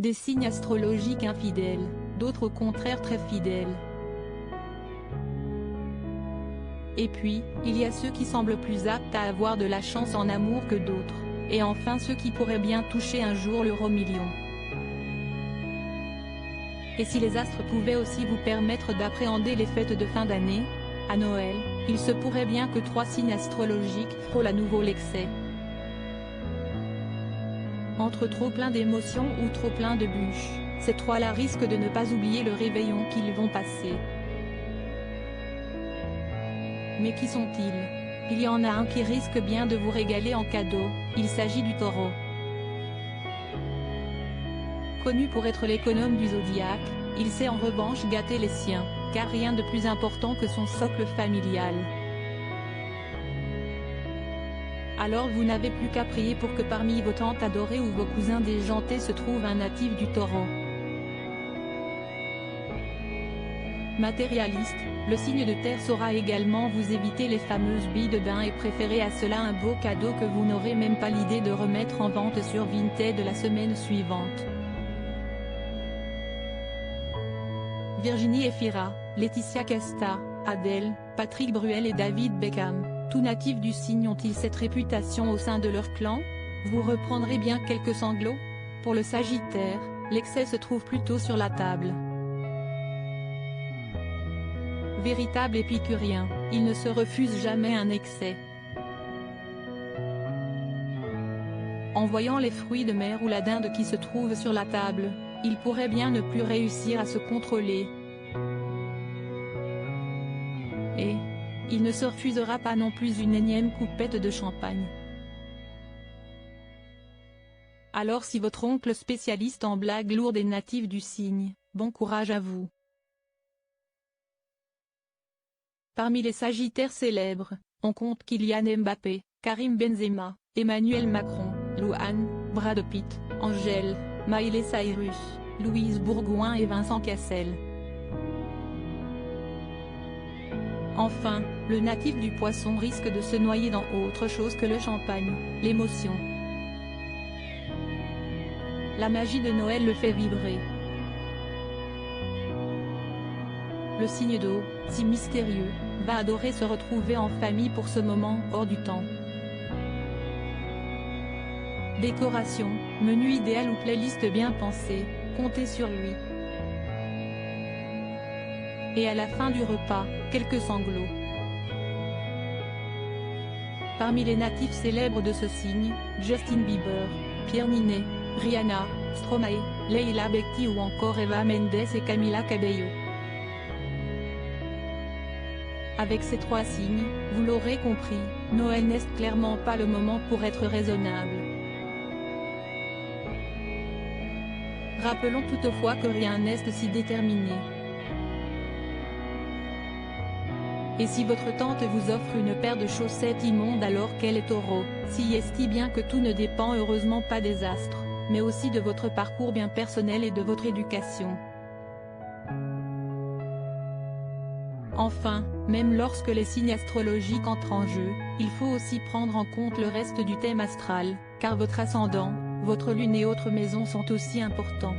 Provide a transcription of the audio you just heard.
Des signes astrologiques infidèles, d'autres au contraire très fidèles. Et puis, il y a ceux qui semblent plus aptes à avoir de la chance en amour que d'autres, et enfin ceux qui pourraient bien toucher un jour l'euro-million. Et si les astres pouvaient aussi vous permettre d'appréhender les fêtes de fin d'année, à Noël, il se pourrait bien que 3 signes astrologiques frôlent à nouveau l'excès. Entre trop plein d'émotions ou trop plein de bûches, ces 3-là risquent de ne pas oublier le réveillon qu'ils vont passer. Mais qui sont-ils? Il y en a un qui risque bien de vous régaler en cadeau, il s'agit du Taureau. Connu pour être l'économe du zodiaque, il sait en revanche gâter les siens, car rien de plus important que son socle familial. Alors vous n'avez plus qu'à prier pour que parmi vos tantes adorées ou vos cousins déjantés se trouve un natif du Taureau. Matérialiste, le signe de terre saura également vous éviter les fameuses billes de bain et préférer à cela un beau cadeau que vous n'aurez même pas l'idée de remettre en vente sur Vinted la semaine suivante. Virginie Efira, Laetitia Casta, Adèle, Patrick Bruel et David Beckham, tous natifs du signe ont-ils cette réputation au sein de leur clan? Vous reprendrez bien quelques sanglots? Pour le Sagittaire, l'excès se trouve plutôt sur la table. Véritable épicurien, il ne se refuse jamais un excès. En voyant les fruits de mer ou la dinde qui se trouvent sur la table, il pourrait bien ne plus réussir à se contrôler. Et il ne se refusera pas non plus une énième coupette de champagne. Alors si votre oncle spécialiste en blagues lourdes est natif du signe, bon courage à vous. Parmi les Sagittaires célèbres, on compte Kylian Mbappé, Karim Benzema, Emmanuel Macron, Louane, Brad Pitt, Angèle, Miley Cyrus, Louise Bourgoin et Vincent Cassel. Enfin, le natif du Poisson risque de se noyer dans autre chose que le champagne, l'émotion. La magie de Noël le fait vibrer. Le signe d'eau, si mystérieux, va adorer se retrouver en famille pour ce moment hors du temps. Décoration, menu idéal ou playlist bien pensée, comptez sur lui. Et à la fin du repas, quelques sanglots. Parmi les natifs célèbres de ce signe, Justin Bieber, Pierre Ninet, Rihanna, Stromae, Leila Bekti ou encore Eva Mendes et Camila Cabello. Avec ces 3 signes, vous l'aurez compris, Noël n'est clairement pas le moment pour être raisonnable. Rappelons toutefois que rien n'est si déterminé. Et si votre tante vous offre une paire de chaussettes immondes alors qu'elle est Taureau, si est bien que tout ne dépend heureusement pas des astres, mais aussi de votre parcours bien personnel et de votre éducation. Enfin, même lorsque les signes astrologiques entrent en jeu, il faut aussi prendre en compte le reste du thème astral, car votre ascendant, votre lune et autres maisons sont aussi importants.